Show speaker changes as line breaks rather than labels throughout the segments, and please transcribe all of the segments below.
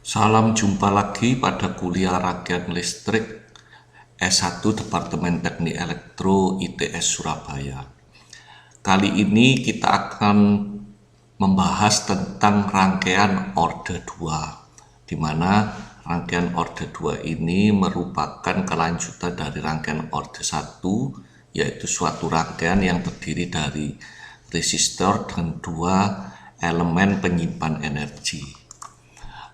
Salam jumpa lagi pada kuliah rangkaian listrik S1 Departemen Teknik Elektro ITS Surabaya. Kali ini kita akan membahas tentang rangkaian orde 2, di mana rangkaian orde 2 ini merupakan kelanjutan dari rangkaian orde 1, yaitu suatu rangkaian yang terdiri dari resistor dan dua elemen penyimpan energi.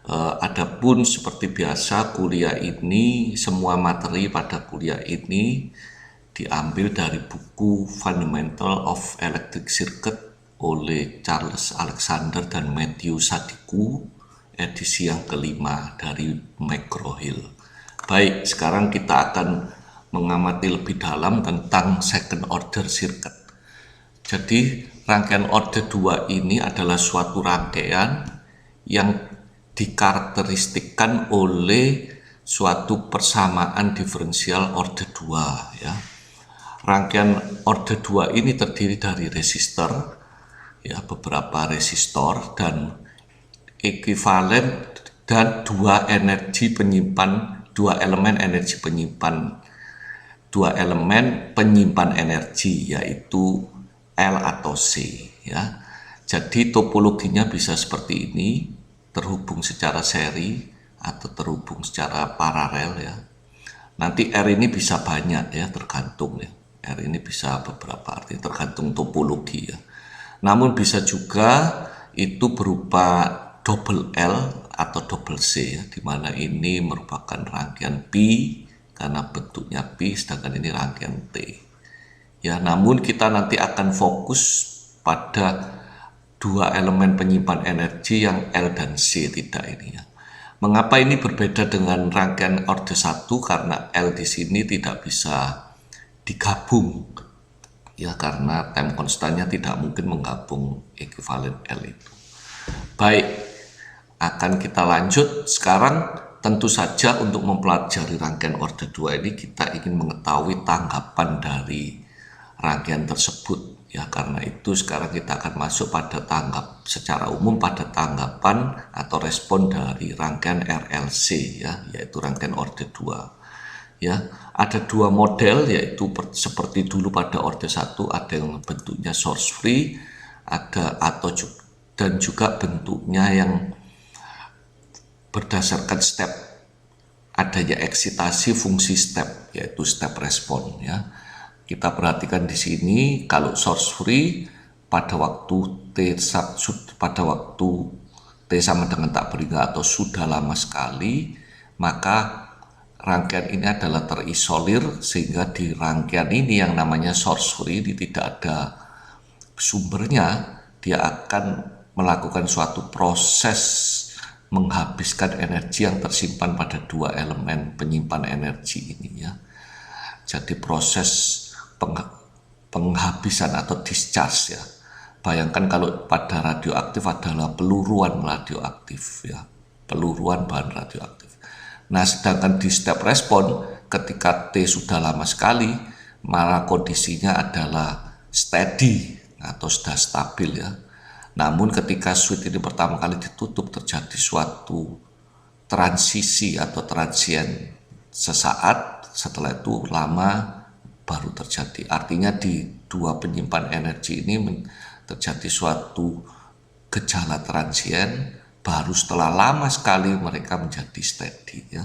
Adapun seperti biasa kuliah ini, semua materi pada kuliah ini diambil dari buku Fundamental of Electric Circuit oleh Charles Alexander dan Matthew Sadiku, edisi yang kelima dari McGraw-Hill. Baik, sekarang kita akan mengamati lebih dalam tentang second order circuit. Jadi rangkaian orde 2 ini adalah suatu rangkaian yang dikarakteristikkan oleh suatu persamaan diferensial orde 2 ya. Rangkaian orde 2 ini terdiri dari resistor ya, beberapa resistor dan ekuivalen dan dua elemen penyimpan energi yaitu L atau C ya. Jadi topologinya bisa seperti ini, terhubung secara seri atau terhubung secara paralel ya. Nanti R ini bisa banyak ya, tergantung ya. R ini bisa beberapa arti, tergantung topologi ya. Namun bisa juga itu berupa double L atau double C ya, dimana ini merupakan rangkaian P karena bentuknya P, sedangkan ini rangkaian T. Ya, namun kita nanti akan fokus pada dua elemen penyimpan energi yang L dan C tidak ini ya. Mengapa ini berbeda dengan rangkaian orde 1? Karena L di sini tidak bisa digabung ya, karena time constantnya tidak mungkin menggabung ekuivalen L itu. Baik, akan kita lanjut. Sekarang tentu saja untuk mempelajari rangkaian orde 2 ini kita ingin mengetahui tanggapan dari rangkaian tersebut ya. Karena itu sekarang kita akan masuk pada secara umum pada tanggapan atau respon dari rangkaian RLC ya, yaitu rangkaian orde 2 ya. Ada dua model, yaitu seperti dulu pada orde 1, ada yang bentuknya source free, dan juga bentuknya yang berdasarkan step, adanya eksitasi fungsi step, yaitu step respon ya. Kita perhatikan di sini, kalau source free pada waktu T sama dengan tak beringat atau sudah lama sekali, maka rangkaian ini adalah terisolir, sehingga di rangkaian ini yang namanya source free ini tidak ada sumbernya, dia akan melakukan suatu proses menghabiskan energi yang tersimpan pada dua elemen penyimpan energi ini ya. Jadi proses penghabisan atau discharge ya. Bayangkan kalau pada radioaktif adalah peluruan radioaktif ya, peluruan bahan radioaktif. Nah, sedangkan di step respon ketika T sudah lama sekali, maka kondisinya adalah steady atau sudah stabil ya. Namun ketika switch ini pertama kali ditutup, terjadi suatu transisi atau transient sesaat, setelah itu lama baru terjadi. Artinya di dua penyimpan energi ini terjadi suatu gejala transient, baru setelah lama sekali mereka menjadi steady ya.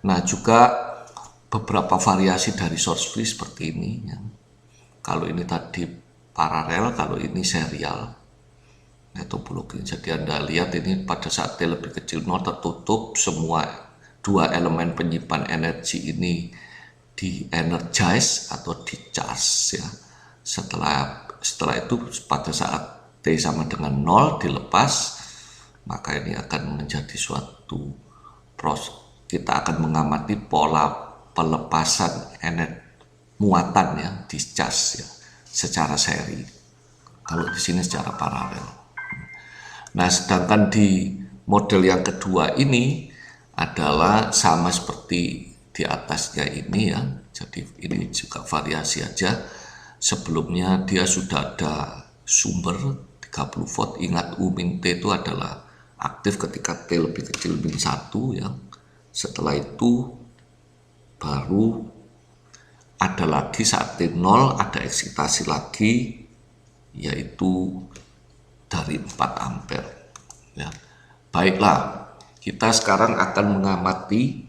Nah, juga beberapa variasi dari source free seperti ini ya. Kalau ini tadi paralel, kalau ini serial ya, topologi. Jadi Anda lihat ini pada saat T lebih kecil 0 tertutup, semua dua elemen penyimpan energi ini di energize atau di charge ya. Setelah itu pada saat T sama dengan 0 dilepas, maka ini akan menjadi suatu proses. Kita akan mengamati pola pelepasan muatan ya, discharge ya, secara seri. Kalau di sini secara paralel. Nah, sedangkan di model yang kedua ini adalah sama seperti di atasnya ini ya. Jadi ini juga variasi aja. Sebelumnya dia sudah ada sumber 30 volt. Ingat U min T itu adalah aktif ketika T lebih kecil min 1 ya. Setelah itu baru ada lagi saat T0 ada eksitasi lagi, yaitu dari 4 ampere ya. Baiklah, kita sekarang akan mengamati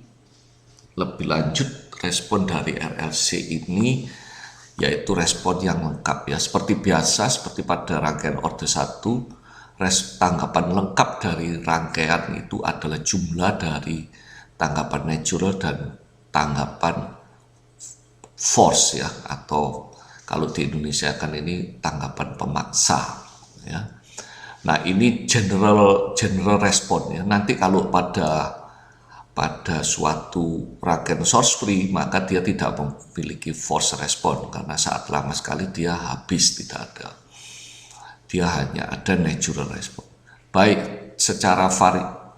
lebih lanjut respon dari RLC ini, yaitu respon yang lengkap ya. Seperti biasa, seperti pada rangkaian orde 1, tanggapan lengkap dari rangkaian itu adalah jumlah dari tanggapan natural dan tanggapan force ya, atau kalau di Indonesia kan ini tanggapan pemaksa ya. Nah, ini general respon ya. Nanti kalau pada suatu rangkaian source free, maka dia tidak memiliki force respon karena saat lama sekali dia habis, tidak ada. Dia hanya ada natural respon. Baik, secara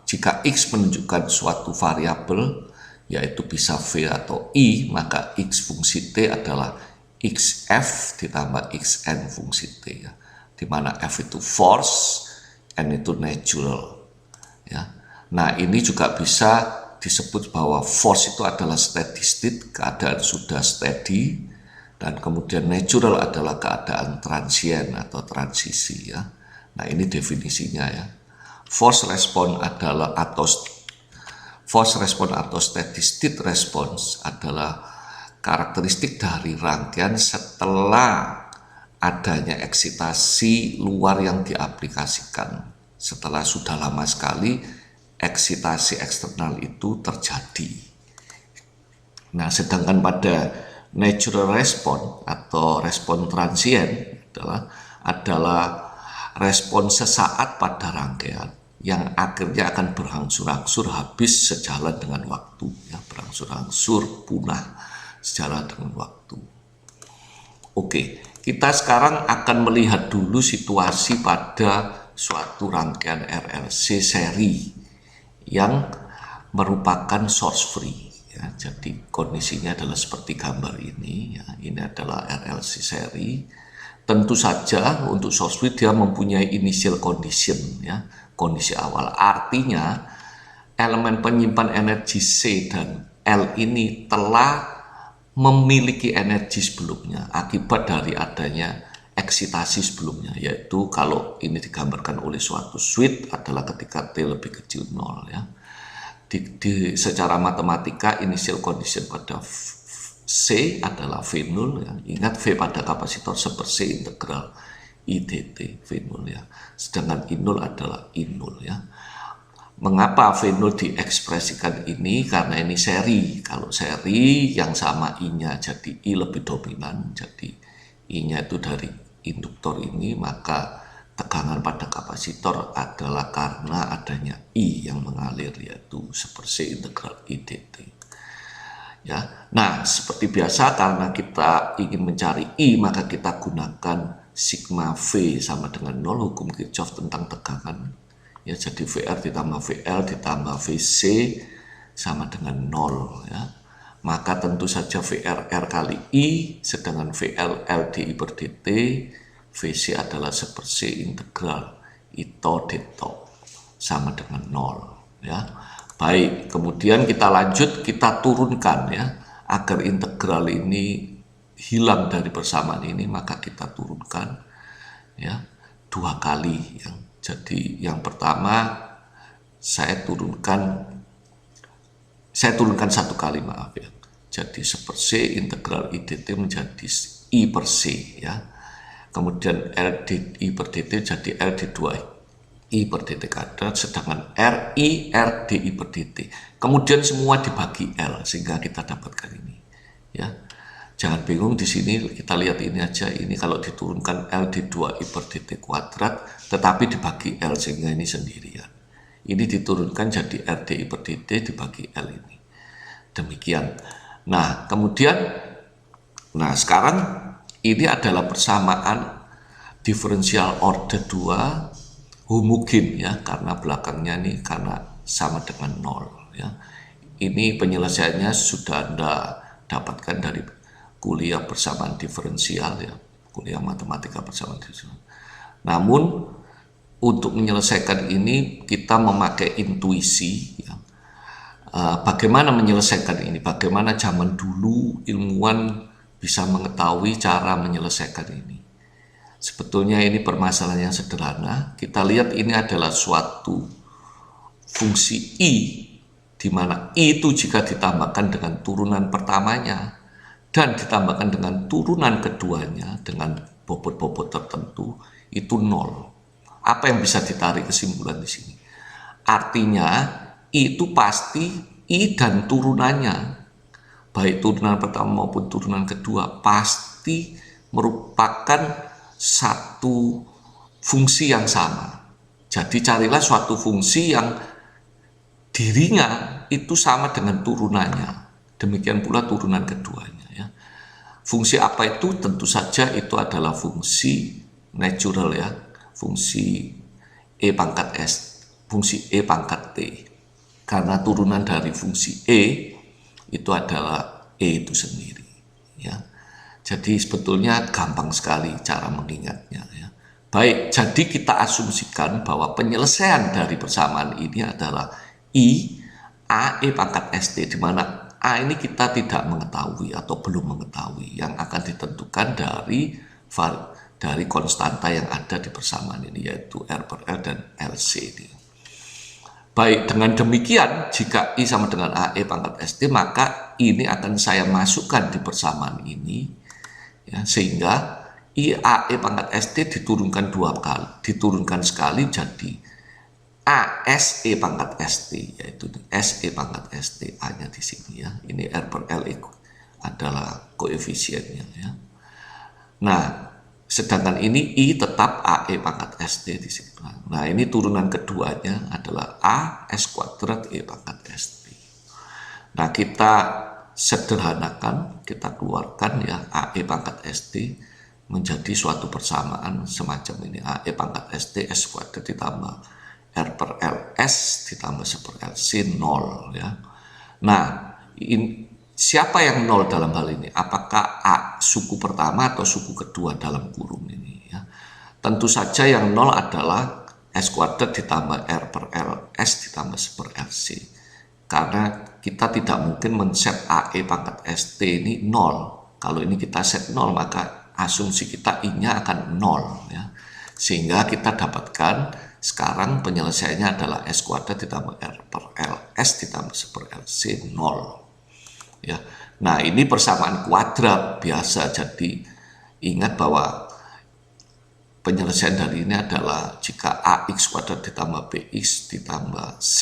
jika X menunjukkan suatu variabel, yaitu bisa V atau I, maka X fungsi T adalah XF ditambah XN fungsi T ya. Di mana F itu force, N itu natural ya. Nah, ini juga bisa disebut bahwa force itu adalah steady state, keadaan sudah steady, dan kemudian natural adalah keadaan transient atau transisi ya. Nah, ini definisinya ya. Force respon adalah atau steady state response adalah karakteristik dari rangkaian setelah adanya eksitasi luar yang diaplikasikan. Setelah sudah lama sekali eksitasi eksternal itu terjadi. Nah, sedangkan pada natural respon atau respon transient adalah respon sesaat pada rangkaian yang akhirnya akan berangsur-angsur habis sejalan dengan waktu ya, berangsur-angsur punah sejalan dengan waktu. Oke, kita sekarang akan melihat dulu situasi pada suatu rangkaian RLC seri yang merupakan source free ya. Jadi kondisinya adalah seperti gambar ini ya. Ini adalah RLC seri. Tentu saja untuk source free dia mempunyai initial condition ya, kondisi awal. Artinya elemen penyimpan energi C dan L ini telah memiliki energi sebelumnya akibat dari adanya eksitasi sebelumnya, yaitu kalau ini digambarkan oleh suatu switch adalah ketika T lebih kecil 0 ya. Secara matematika initial condition pada C adalah V0 ya. Ingat V pada kapasitor seperse integral I dt V0 ya. Sedangkan I0 adalah I0 ya. Mengapa V0 diekspresikan ini? Karena ini seri. Kalau seri yang sama I-nya jadi I lebih dominan, jadi I-nya itu dari induktor ini, maka tegangan pada kapasitor adalah karena adanya I yang mengalir, yaitu seperse integral I dt. Ya. Nah, seperti biasa karena kita ingin mencari I, maka kita gunakan sigma V sama dengan 0, hukum Kirchhoff tentang tegangan. Ya, jadi VR ditambah VL ditambah VC sama dengan 0 ya. Maka tentu saja VR R kali I, sedangkan VL L dI per dt, VC adalah seperse integral I to dt sama dengan 0 ya. Baik, kemudian kita lanjut, kita turunkan ya, agar integral ini hilang dari persamaan ini, maka kita turunkan ya 2 kali ya. Jadi yang pertama saya turunkan 1 kali, maaf ya. Jadi seperse integral I dt menjadi I per C ya. Kemudian L dI per dt jadi L d2 I per dt kadar, sedangkan RI R dI per dt. Kemudian semua dibagi L sehingga kita dapatkan ini ya. Jangan bingung di sini, kita lihat ini aja, ini kalau diturunkan L d2 I per dt kuadrat tetapi dibagi L sehingga ini sendirian. Ini diturunkan jadi R dI per dt dibagi L ini. Demikian. Nah, kemudian sekarang ini adalah persamaan diferensial order 2 homogen ya, karena belakangnya nih karena sama dengan 0 ya. Ini penyelesaiannya sudah Anda dapatkan dari kuliah persamaan diferensial ya, kuliah matematika persamaan diferensial. Namun untuk menyelesaikan ini kita memakai intuisi ya. Bagaimana menyelesaikan ini? Bagaimana zaman dulu ilmuwan bisa mengetahui cara menyelesaikan ini? Sebetulnya ini permasalahan yang sederhana. Kita lihat ini adalah suatu fungsi I, di mana I itu jika ditambahkan dengan turunan pertamanya dan ditambahkan dengan turunan keduanya dengan bobot-bobot tertentu itu 0. Apa yang bisa ditarik kesimpulan di sini? Artinya itu pasti I dan turunannya, baik turunan pertama maupun turunan kedua, pasti merupakan satu fungsi yang sama. Jadi carilah suatu fungsi yang dirinya itu sama dengan turunannya. Demikian pula turunan keduanya ya. Fungsi apa itu? Tentu saja itu adalah fungsi natural ya, fungsi E pangkat S, fungsi E pangkat T. Karena turunan dari fungsi E itu adalah E itu sendiri ya. Jadi sebetulnya gampang sekali cara mengingatnya ya. Baik, jadi kita asumsikan bahwa penyelesaian dari persamaan ini adalah I A E pangkat ST, di mana A ini kita tidak mengetahui atau belum mengetahui, yang akan ditentukan dari konstanta yang ada di persamaan ini, yaitu R per L dan LC ini. Baik, dengan demikian jika I sama dengan AE pangkat ST, maka ini akan saya masukkan di persamaan ini ya, sehingga I AE pangkat ST diturunkan dua kali, diturunkan sekali jadi ASE pangkat ST, yaitu SE pangkat ST, A-nya di sini ya. Ini R per L adalah koefisiennya ya. Nah, sedangkan ini I tetap AE pangkat ST di sini. Nah, ini turunan keduanya adalah A S kuadrat E pangkat ST. Nah, kita sederhanakan, kita keluarkan ya AE pangkat ST menjadi suatu persamaan semacam ini. AE pangkat ST S kuadrat ditambah R per L S ditambah 1 per L C 0 ya. Nah, siapa yang 0 dalam hal ini? Apakah A suku pertama atau suku kedua dalam kurung ini ya? Tentu saja yang 0 adalah S kuadrat ditambah R per L S ditambah 1 per L C. Karena kita tidak mungkin men-set AE pangkat ST ini 0. Kalau ini kita set 0, maka asumsi kita I-nya akan 0 ya. Sehingga kita dapatkan sekarang penyelesaiannya adalah S kuadrat ditambah R per L S ditambah 1 per L C 0 ya. Nah, ini persamaan kuadrat biasa. Jadi ingat bahwa penyelesaian dari ini adalah jika AX kuadrat ditambah BX ditambah C,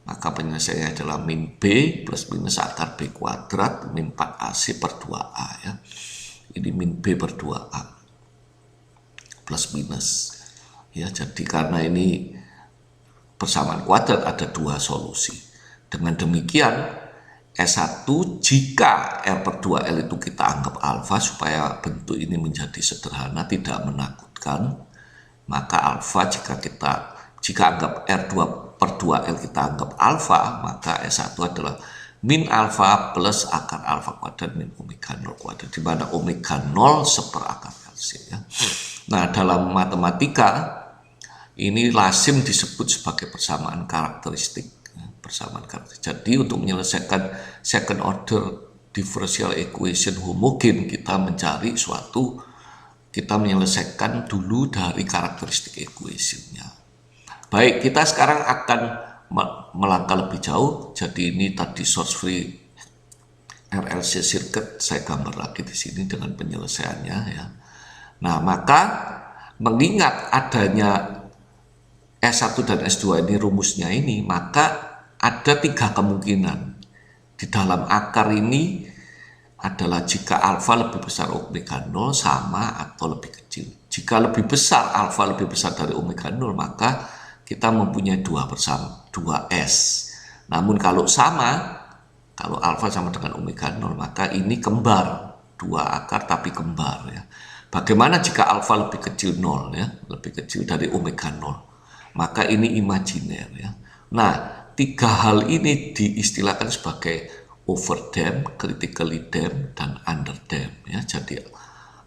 maka penyelesaiannya adalah min B plus minus akar B kuadrat min 4AC per 2A ya. Ini min B per 2A plus minus ya. Jadi karena ini persamaan kuadrat ada dua solusi. Dengan demikian S1 jika R per 2L itu kita anggap alfa supaya bentuk ini menjadi sederhana, tidak menakutkan, maka alfa jika anggap R2 per 2L kita anggap alfa, maka S1 adalah min alfa plus akar alfa kuadrat min omega 0 kuadrat, di mana omega 0 seperakar LC ya. Nah, dalam matematika ini lazim disebut sebagai persamaan karakteristik. Persamaan karakteristik. Jadi untuk menyelesaikan second order differential equation homogen, kita menyelesaikan dulu dari karakteristik equationnya. Baik, kita sekarang akan melangkah lebih jauh. Jadi ini tadi source free RLC circuit, saya gambar lagi di sini dengan penyelesaiannya ya. Nah, maka mengingat adanya S1 dan S2 ini rumusnya ini, maka ada tiga kemungkinan di dalam akar ini adalah jika alfa lebih besar omega 0 sama atau lebih kecil. Jika lebih besar, alfa lebih besar dari omega 0, maka kita mempunyai dua S. Namun kalau alfa sama dengan omega 0, maka ini kembar, dua akar tapi kembar ya. Bagaimana jika alfa lebih kecil 0 ya, lebih kecil dari omega 0? Maka ini imajiner ya. Nah, tiga hal ini diistilahkan sebagai overdamp, critically damp, dan underdamp ya. Jadi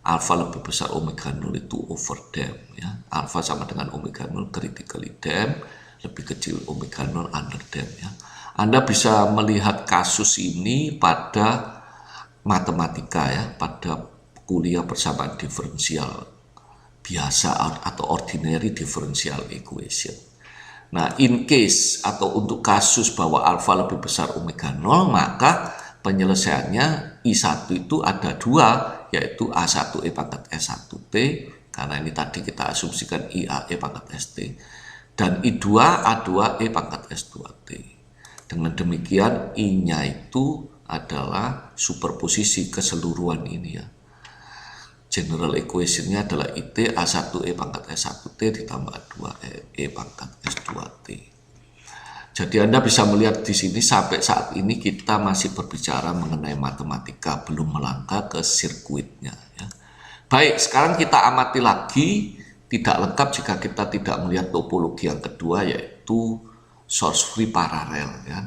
alfa lebih besar omega 0 itu overdamp ya. Alfa sama dengan omega 0 critically damp, lebih kecil omega 0 underdamp ya. Anda bisa melihat kasus ini pada matematika ya, pada kuliah persamaan diferensial biasa atau ordinary differential equation. Nah, in case atau untuk kasus bahwa alfa lebih besar omega 0, maka penyelesaiannya I1 itu ada dua, yaitu A1E pangkat S1T, karena ini tadi kita asumsikan IAE pangkat ST, dan I2 A2E pangkat S2T. Dengan demikian I-nya itu adalah superposisi keseluruhan ini ya. General equation-nya adalah IT A1E pangkat S1T ditambah A2E pangkat S2T. Jadi Anda bisa melihat di sini sampai saat ini kita masih berbicara mengenai matematika, belum melangkah ke sirkuitnya ya. Baik, sekarang kita amati lagi, tidak lengkap jika kita tidak melihat topologi yang kedua, yaitu source free parallel ya.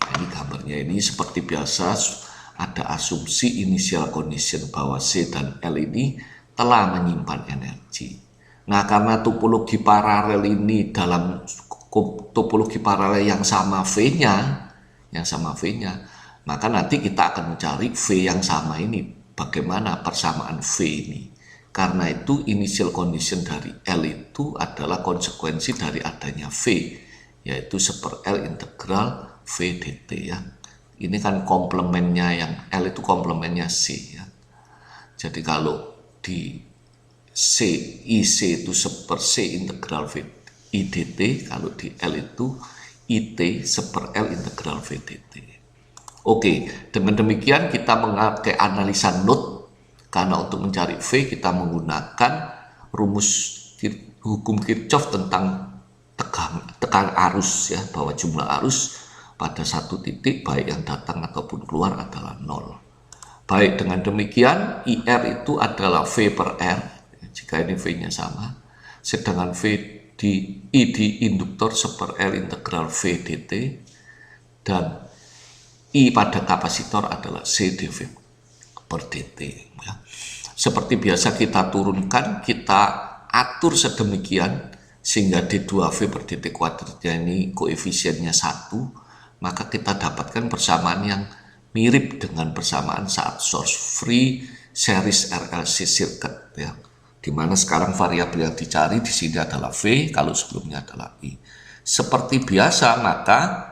Nah, ini gambarnya ini seperti biasa, ada asumsi initial condition bahwa C dan L ini telah menyimpan energi. Nah, karena topologi paralel ini dalam topologi paralel yang sama V-nya, maka nanti kita akan mencari V yang sama ini. Bagaimana persamaan V ini? Karena itu initial condition dari L itu adalah konsekuensi dari adanya V, yaitu 1/L integral V dt ya. Ini kan komplemennya, yang L itu komplemennya C ya. Jadi kalau di C, IC itu 1/C integral V I dt, kalau di L itu IT 1/L integral V dt. Oke, dengan demikian kita memakai analisa node, karena untuk mencari V kita menggunakan rumus hukum Kirchhoff tentang tekan arus ya, bahwa jumlah arus pada satu titik baik yang datang ataupun keluar adalah 0. Baik, dengan demikian IR itu adalah V per R jika ini V-nya sama, sedangkan V di I di induktor 1/L integral V dt, dan I pada kapasitor adalah C dV per dt ya. Seperti biasa kita turunkan, kita atur sedemikian sehingga D2V per dt kuadratnya ini koefisiennya 1, maka kita dapatkan persamaan yang mirip dengan persamaan saat source free series RLC circuit ya, dimana sekarang variabel yang dicari di sini adalah V, kalau sebelumnya adalah I. Seperti biasa, maka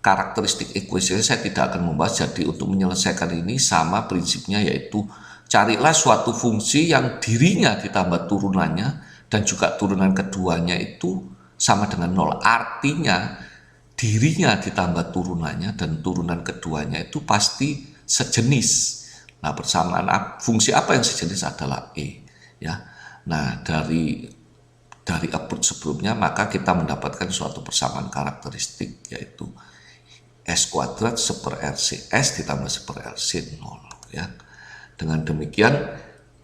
karakteristik equation saya tidak akan membahas. Jadi untuk menyelesaikan ini sama prinsipnya, yaitu carilah suatu fungsi yang dirinya ditambah turunannya dan juga turunan keduanya itu sama dengan 0. Artinya dirinya ditambah turunannya dan turunan keduanya itu pasti sejenis. Nah, persamaan fungsi apa yang sejenis adalah E ya. Nah, dari approach sebelumnya maka kita mendapatkan suatu persamaan karakteristik, yaitu S kuadrat 1/RC S ditambah 1/RC 0 ya. Dengan demikian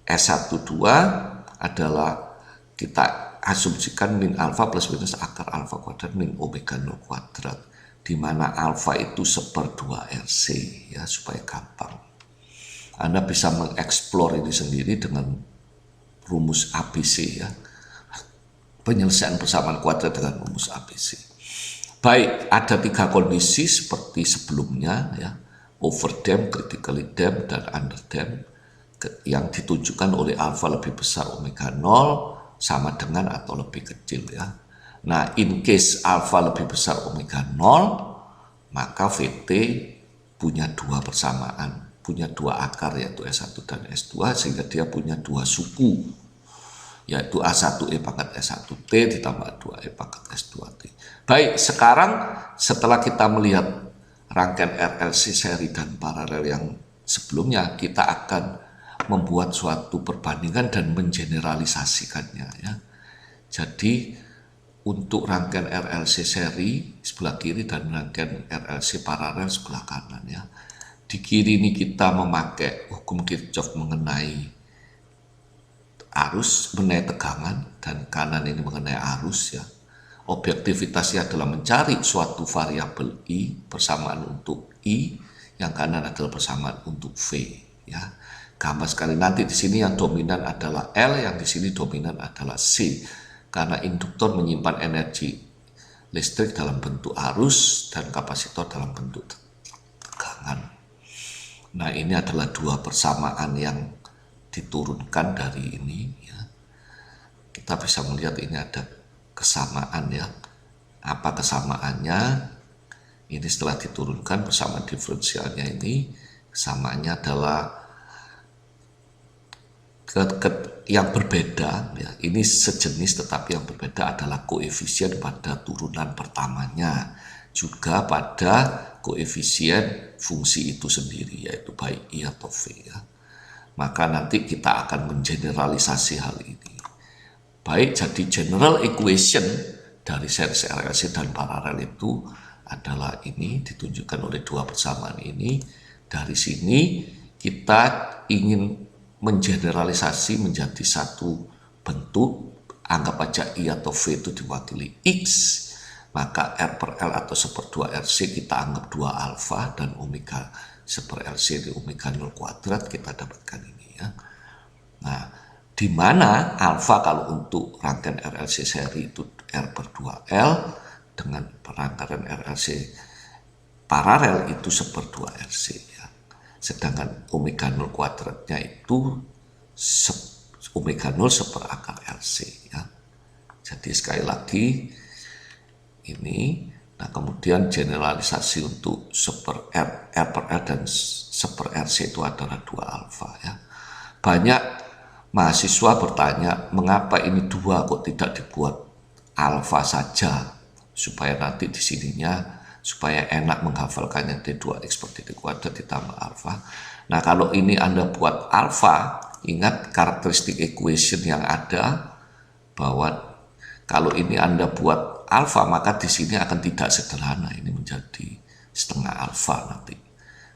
S12 adalah kita asumsikan min alfa plus minus akar alfa kuadrat min omega 0 kuadrat, di mana alfa itu 1/2RC ya, supaya gampang. Anda bisa mengeksplor ini sendiri dengan rumus ABC ya, penyelesaian persamaan kuadrat dengan rumus ABC. Baik, ada 3 kondisi seperti sebelumnya ya, overdamp, critically damp, dan underdamp, yang ditunjukkan oleh alfa lebih besar omega 0 sama dengan atau lebih kecil ya. Nah, in case alfa lebih besar omega 0, maka VT punya 2 persamaan, punya 2 akar, yaitu S1 dan S2, sehingga dia punya 2 suku, yaitu A1E pangkat S1T ditambah A2E pangkat S2T. Baik, sekarang setelah kita melihat rangkaian RLC seri dan paralel yang sebelumnya, kita akan membuat suatu perbandingan dan mengeneralisasikannya ya. Jadi untuk rangkaian RLC seri sebelah kiri dan rangkaian RLC paralel sebelah kanan ya. Di kiri ini kita memakai hukum Kirchhoff mengenai arus, mengenai tegangan, dan kanan ini mengenai arus ya. Objektivitasnya adalah mencari suatu variabel I, persamaan untuk I, yang kanan adalah persamaan untuk V ya. gampang sekali. Nanti di sini yang dominan adalah L, yang di sini dominan adalah C. Karena induktor menyimpan energi listrik dalam bentuk arus dan kapasitor dalam bentuk tegangan. Nah, ini adalah dua persamaan yang diturunkan dari ini ya. Kita bisa melihat ini ada kesamaan ya. Apa kesamaannya? Ini setelah diturunkan persamaan diferensialnya ini, kesamaannya adalah yang berbeda ya. Ini sejenis tetapi yang berbeda adalah koefisien pada turunan pertamanya, juga pada koefisien fungsi itu sendiri, yaitu baik I atau V ya. Maka nanti kita akan mengeneralisasi hal ini. Baik, jadi general equation dari series RLC dan paralel itu adalah ini, ditunjukkan oleh dua persamaan ini. Dari sini kita ingin mengeneralisasi menjadi satu bentuk, anggap aja I atau V itu diwakili X, maka R per L atau 1/2 RC kita anggap 2 alfa, dan omega 1/LC di omega 0 kuadrat kita dapatkan ini ya. Nah, di mana alfa kalau untuk rangkaian RLC seri itu R per 2L, dengan rangkaian RLC paralel itu 1/2 RC ya. Sedangkan omega 0 kuadratnya itu omega 0 1/akar LC ya. Jadi sekali lagi ini, nah kemudian generalisasi untuk 1/R, R per R dan 1/RC itu adalah 2 alfa ya. Banyak mahasiswa bertanya, mengapa ini 2 kok tidak dibuat alfa saja, supaya nanti di sininya supaya enak menghafalkannya D2X per dt kuadrat ditambah alfa. Nah, kalau ini Anda buat alfa, ingat karakteristik equation yang ada, bahwa kalau ini Anda buat alfa, maka di sini akan tidak sederhana, ini menjadi setengah alfa nanti.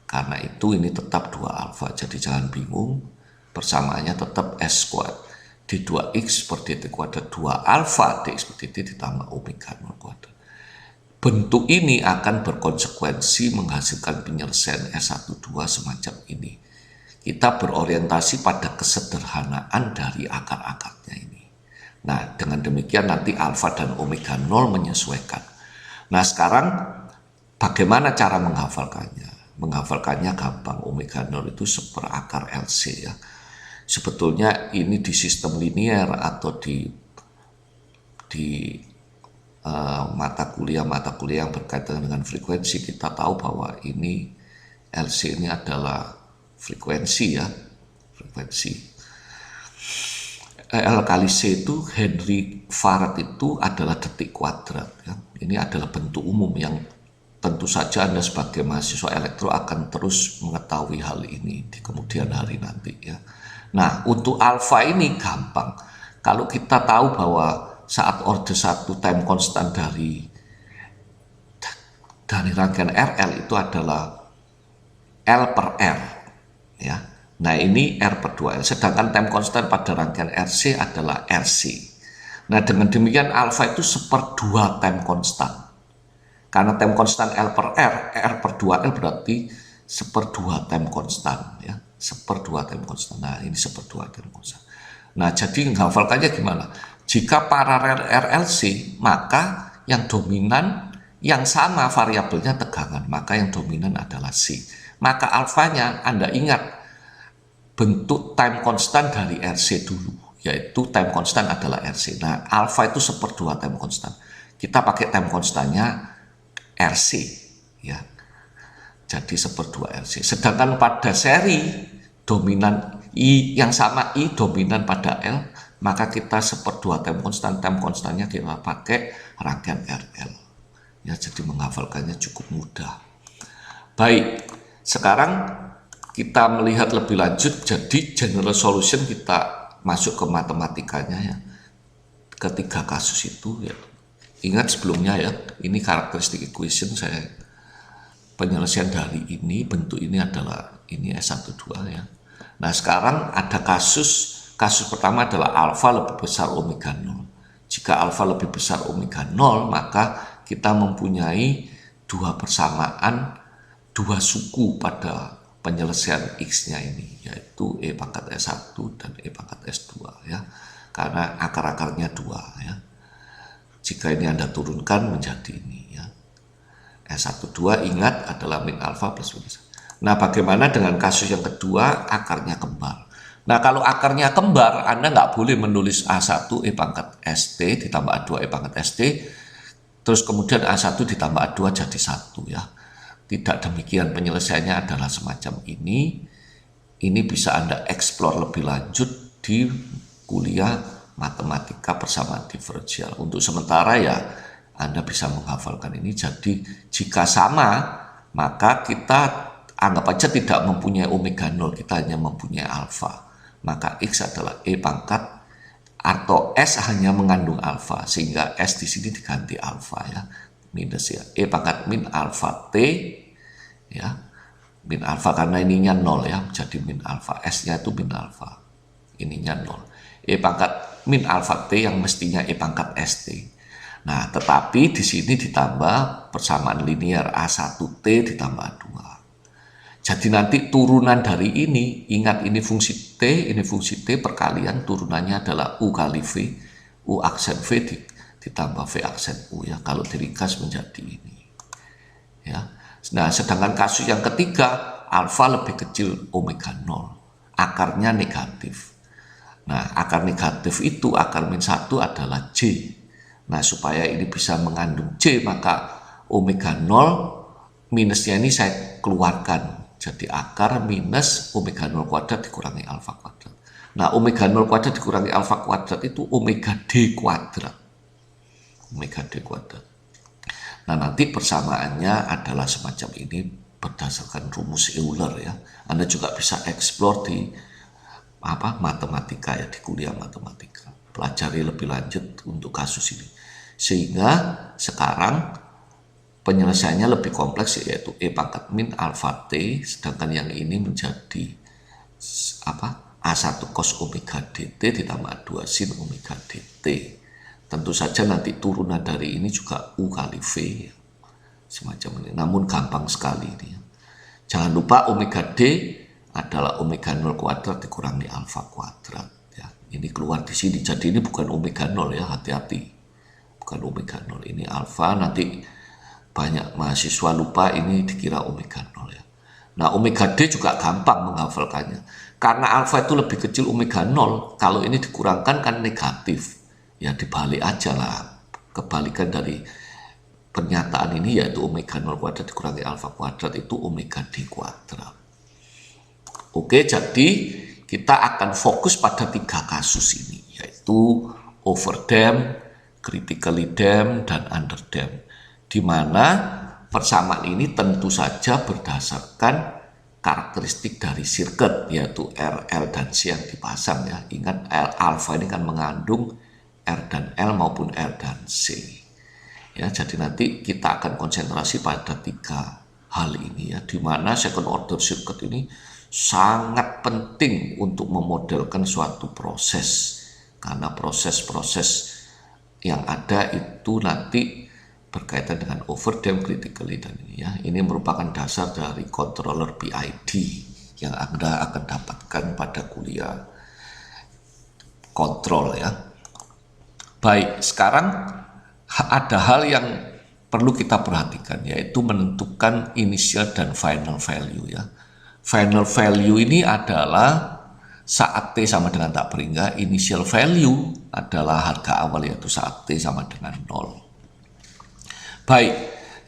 Karena itu ini tetap 2 alfa, jadi jangan bingung, persamaannya tetap S kuadrat D2X per dt kuadrat 2 alfa dx per dt ditambah omega 0 kuadrat. Bentuk ini akan berkonsekuensi menghasilkan penyelesaian S12 semacam ini. Kita berorientasi pada kesederhanaan dari akar-akarnya ini. Nah, dengan demikian nanti alfa dan omega 0 menyesuaikan. Nah, sekarang bagaimana cara menghafalkannya? Menghafalkannya gampang, omega 0 itu 1/akar LC ya. Sebetulnya ini di sistem linier atau di mata kuliah yang berkaitan dengan frekuensi, kita tahu bahwa ini LC ini adalah frekuensi ya, frekuensi. L kali C itu Henry Farad itu adalah detik kuadrat ya. Ini adalah bentuk umum yang tentu saja Anda sebagai mahasiswa elektro akan terus mengetahui hal ini di kemudian hari nanti ya. Nah, untuk alfa ini gampang. Kalau kita tahu bahwa saat orde 1 time constant dari rangkaian RL itu adalah L per R ya. Nah, ini R per 2L, sedangkan time constant pada rangkaian RC adalah RC. Nah, dengan demikian alfa itu 1/2 time constant. Karena time constant L per R, R per 2L berarti 1/2 time constant ya. 1/2 time constant. Nah, ini 1/2 time constant. Nah, jadi menghafalkannya gimana? Jika paralel RLC, maka yang dominan yang sama variabelnya tegangan, maka yang dominan adalah C. Maka alfanya Anda ingat bentuk time constant dari RC dulu, yaitu time constant adalah RC. Nah, alfa itu 1/2 time constant. Kita pakai time constantnya RC ya. Jadi 1/2 RC. Sedangkan pada seri dominan I yang sama, I dominan pada L, maka kita 1/2 time constantnya kita pakai rangkaian RL ya. Jadi menghafalkannya cukup mudah. Baik, sekarang kita melihat lebih lanjut. Jadi general solution kita masuk ke matematikanya ya. Ketiga kasus itu ya, ingat sebelumnya ya, ini karakteristik equation saya, penyelesaian dari ini, bentuk ini adalah ini S12 ya. Nah, sekarang ada kasus pertama adalah alfa lebih besar omega 0. Jika alfa lebih besar omega 0, maka kita mempunyai dua persamaan, dua suku pada penyelesaian X-nya ini, yaitu E pangkat S1 dan E pangkat S2 ya, karena akar-akarnya 2 ya. Jika ini Anda turunkan menjadi ini ya, S12 ingat adalah min alfa plus minus. Nah, bagaimana dengan kasus yang kedua, akarnya kembar? Nah, kalau akarnya kembar, Anda nggak boleh menulis A1 E pangkat ST ditambah A2 E pangkat ST, terus kemudian A1 ditambah A2 jadi 1 ya. Tidak demikian, penyelesaiannya adalah semacam ini. Ini bisa Anda eksplor lebih lanjut di kuliah matematika persamaan diferensial. Untuk sementara ya, Anda bisa menghafalkan ini. Jadi jika sama, maka kita anggap aja tidak mempunyai omega 0, kita hanya mempunyai alfa. Maka X adalah E pangkat atau S hanya mengandung alfa, sehingga S di sini diganti alfa ya, minus ya, E pangkat min alfa T ya, min alfa karena ininya 0 ya, jadi min alfa, S-nya itu min alfa, ininya 0. E pangkat min alfa T yang mestinya E pangkat ST. Nah, tetapi di sini ditambah persamaan linear A1T ditambah 2. Jadi nanti turunan dari ini, ingat ini fungsi T, ini fungsi T, perkalian turunannya adalah U kali V, U aksen V ditambah V aksen U ya, kalau diringkas menjadi ini. Ya. Nah, sedangkan kasus yang ketiga, alfa lebih kecil omega 0, akarnya negatif. Nah, akar negatif itu, akar min 1 adalah J. Nah, supaya ini bisa mengandung J, maka omega 0 minusnya ini saya keluarkan. Jadi akar minus omega 0 kuadrat dikurangi alfa kuadrat. Nah, omega 0 kuadrat dikurangi alfa kuadrat itu omega D kuadrat. Omega D kuadrat. Nah, nanti persamaannya adalah semacam ini berdasarkan rumus Euler ya. Anda juga bisa eksplor di matematika ya, di kuliah matematika. Pelajari lebih lanjut untuk kasus ini. Sehingga sekarang penyelesaiannya lebih kompleks, yaitu E pangkat min alfa T, sedangkan yang ini menjadi A1 cos omega dt ditambah A2 sin omega dt. Tentu saja nanti turunan dari ini juga U kali V ya, semacam ini, namun gampang sekali ini ya. Jangan lupa omega D adalah omega 0 kuadrat dikurangi alfa kuadrat ya. Ini keluar di sini, jadi ini bukan omega 0 ya, hati-hati, bukan omega 0, ini alfa. Nanti banyak mahasiswa lupa ini dikira omega 0 ya. Nah, omega D juga gampang menghafalkannya. Karena alfa itu lebih kecil omega 0, kalau ini dikurangkan kan negatif. Ya dibalik aja lah. Kebalikan dari pernyataan ini yaitu omega 0 kuadrat dikurangi alfa kuadrat itu omega D kuadrat. Oke, jadi kita akan fokus pada 3 kasus ini, yaitu overdamp, critically damp, dan underdamp. Di mana persamaan ini tentu saja berdasarkan karakteristik dari sirkuit, yaitu R, L, dan C yang dipasang ya. Ingat alfa ini kan mengandung R dan L maupun R dan C. Ya, jadi nanti kita akan konsentrasi pada 3 hal ini ya, di mana second order circuit ini sangat penting untuk memodelkan suatu proses, karena proses-proses yang ada itu nanti berkaitan dengan overdamp, critically, dan ini ya. Ini merupakan dasar dari controller PID yang Anda akan dapatkan pada kuliah kontrol ya. Baik, sekarang ada hal yang perlu kita perhatikan, yaitu menentukan initial dan final value ya. Final value ini adalah saat T sama dengan tak berhingga, initial value adalah harga awal yaitu saat T sama dengan 0. Baik,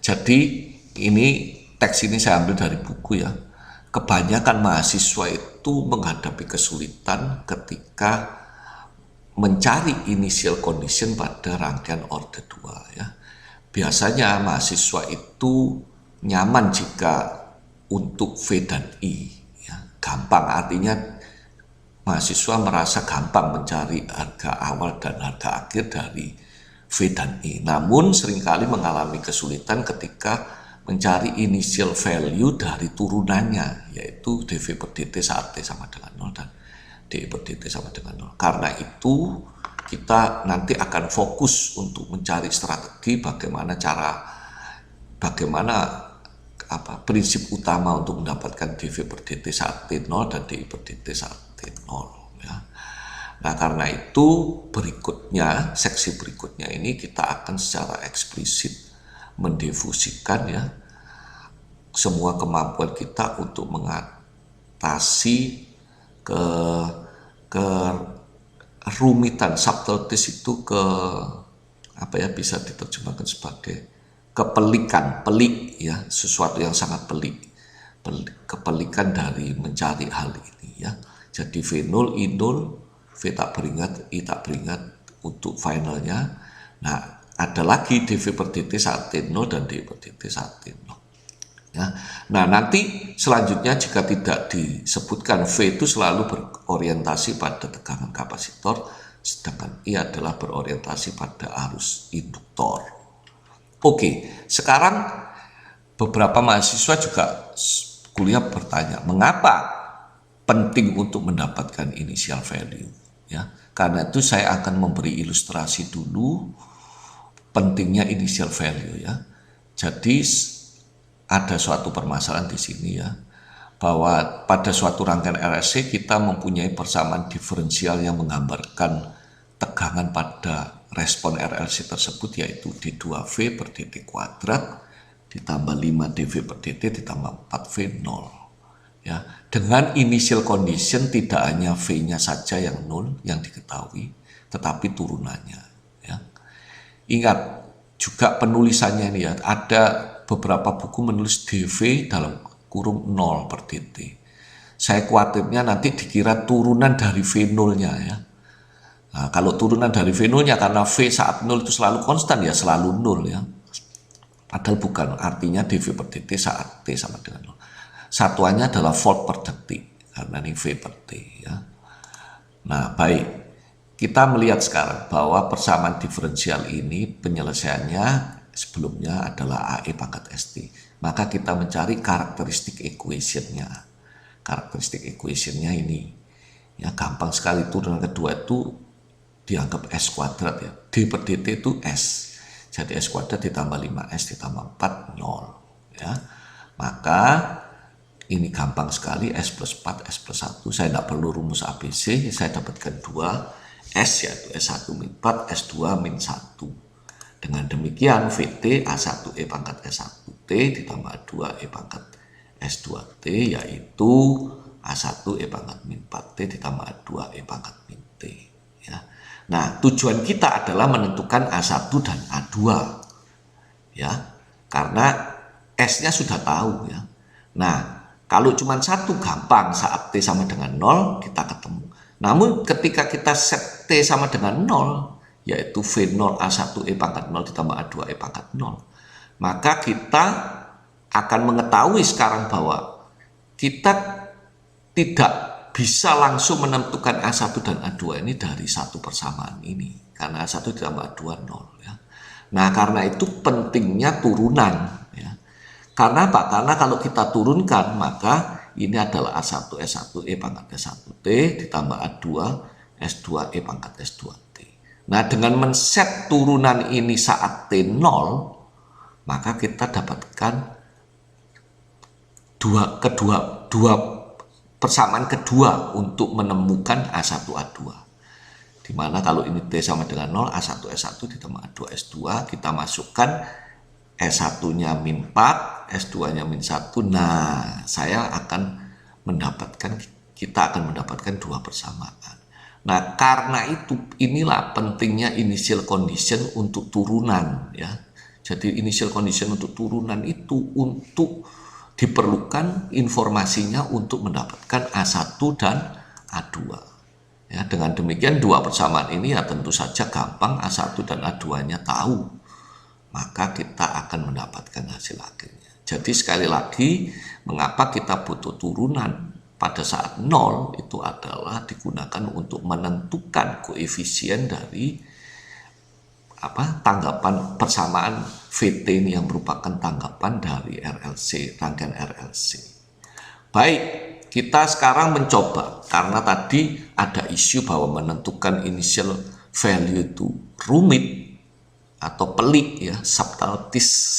jadi ini teks ini saya ambil dari buku ya. Kebanyakan mahasiswa itu menghadapi kesulitan ketika mencari initial condition pada rangkaian order 2 ya. Biasanya mahasiswa itu nyaman jika untuk V dan I ya. Gampang, artinya mahasiswa merasa gampang mencari harga awal dan harga akhir dari V dan I. Namun seringkali mengalami kesulitan ketika mencari initial value dari turunannya, yaitu dV per dt saat T sama dengan 0 dan dE per dt sama dengan 0. Karena itu kita nanti akan fokus untuk mencari strategi bagaimana prinsip utama untuk mendapatkan dV per dt saat T0 dan dI per dt saat T0 ya. Nah, karena itu berikutnya, seksi berikutnya ini kita akan secara eksplisit mendifusikan ya semua kemampuan kita untuk mengatasi kerumitan subtleties itu bisa diterjemahkan sebagai pelik ya, sesuatu yang sangat pelik, kepelikan dari mencari hal ini ya. Jadi V0, I0, V tak beringat, I tak beringat untuk finalnya. Nah, ada lagi dV per dt saat T0 dan dI per dt saat T0 ya. Nah, nanti selanjutnya jika tidak disebutkan, V itu selalu berorientasi pada tegangan kapasitor, sedangkan I adalah berorientasi pada arus induktor. Oke, sekarang beberapa mahasiswa juga kuliah bertanya, mengapa penting untuk mendapatkan initial value ya? Karena itu saya akan memberi ilustrasi dulu pentingnya initial value ya. Jadi ada suatu permasalahan di sini ya, bahwa pada suatu rangkaian RLC kita mempunyai persamaan diferensial yang menggambarkan tegangan pada respon RLC tersebut, yaitu D2V per dt kuadrat ditambah 5 dV per dt ditambah 4V 0 ya. Dengan initial condition tidak hanya V-nya saja yang 0 yang diketahui, tetapi turunannya ya. Ingat juga penulisannya ini ya, ada beberapa buku menulis dV dalam kurung 0 per dt. Saya khawatirnya nanti dikira turunan dari V0-nya ya. Nah, kalau turunan dari V0-nya, karena V saat 0 itu selalu konstan ya, selalu 0 ya. Padahal bukan, artinya dV per dt saat T sama dengan 0. Satuannya adalah volt per detik, karena ini V per T ya. Nah, baik. Kita melihat sekarang bahwa persamaan diferensial ini penyelesaiannya sebelumnya adalah AE pangkat ST. Maka kita mencari karakteristik equation-nya. Karakteristik equation-nya ini. Ya, gampang sekali, turunan kedua itu dianggap S kuadrat ya. D per dt itu S. Jadi S kuadrat ditambah 5S ditambah 4, 0. Ya. Maka ini gampang sekali, S plus 4, S plus 1. Saya tidak perlu rumus ABC, saya dapatkan 2 S, yaitu S1 min 4, S2 min 1. Dengan demikian VT A1E pangkat S1T ditambah 2E pangkat S2T, yaitu A1E pangkat min 4T ditambah 2E pangkat min T. Ya. Nah, tujuan kita adalah menentukan A1 dan A2. Ya, karena S-nya sudah tahu ya. Nah, kalau cuma satu gampang, saat T sama dengan 0 kita ketemu. Namun ketika kita set T sama dengan 0, yaitu V0 A1E pangkat 0 ditambah A2E pangkat 0, maka kita akan mengetahui sekarang bahwa kita tidak bisa langsung menentukan A1 dan A2 ini dari satu persamaan ini, karena A1 ditambah A2 0 ya. Nah, karena itu pentingnya turunan ya. Karena apa? Karena kalau kita turunkan, maka ini adalah A1 S1E pangkat S1T ditambah A2 S2E pangkat S2T. Nah, dengan men-set turunan ini saat T0, maka kita dapatkan dua persamaan kedua untuk menemukan A1 A2. Dimana kalau ini T sama dengan 0, A1 S1 ditambah A2 S2, kita masukkan S1-nya min 4, S2-nya min 1. Nah, kita akan mendapatkan dua persamaan. Nah, karena itu inilah pentingnya initial condition untuk turunan ya. Jadi initial condition untuk turunan itu untuk diperlukan informasinya untuk mendapatkan A1 dan A2. Ya, dengan demikian dua persamaan ini ya tentu saja gampang, A1 dan A2-nya tahu. Maka kita akan mendapatkan hasil akhirnya. Jadi sekali lagi, mengapa kita butuh turunan pada saat 0 itu adalah digunakan untuk menentukan koefisien dari tanggapan persamaan VT ini yang merupakan tanggapan dari RLC, rangkaian RLC. Baik, kita sekarang mencoba, karena tadi ada isu bahwa menentukan initial value itu rumit atau pelik ya, subtleties